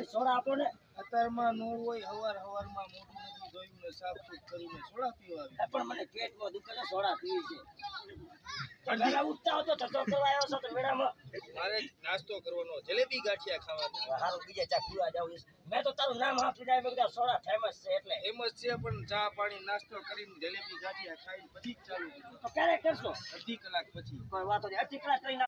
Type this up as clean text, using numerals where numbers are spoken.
soda આપો ને અત્યારમાં નો હોય હવારમાં મોઢું નથી ધોયું ને સાફ સુફ કરીને સોડા પીવા પણ મને પેટમાં દુખે ને સોડા પીવી છે પેલા ઉઠતા હતો તો કરવા આવ્યો છો તો મેળામાં મારે નાસ્તો કરવાનો જલેબી ગાંઠિયા ખાવાના હારું બીજા ચા પીવા જાવ મેં તો તારું નામ આપી દે મેં સોડા ફેમસ છે એટલે ફેમસ છે પણ ચા પાણી નાસ્તો કરીને જલેબી ગાંઠિયા ખાઈને પછી ચાલુ તો ક્યારે કરશો અડધી કલાક પછી કોઈ વાતો નહીં અડધી કલાક કરીને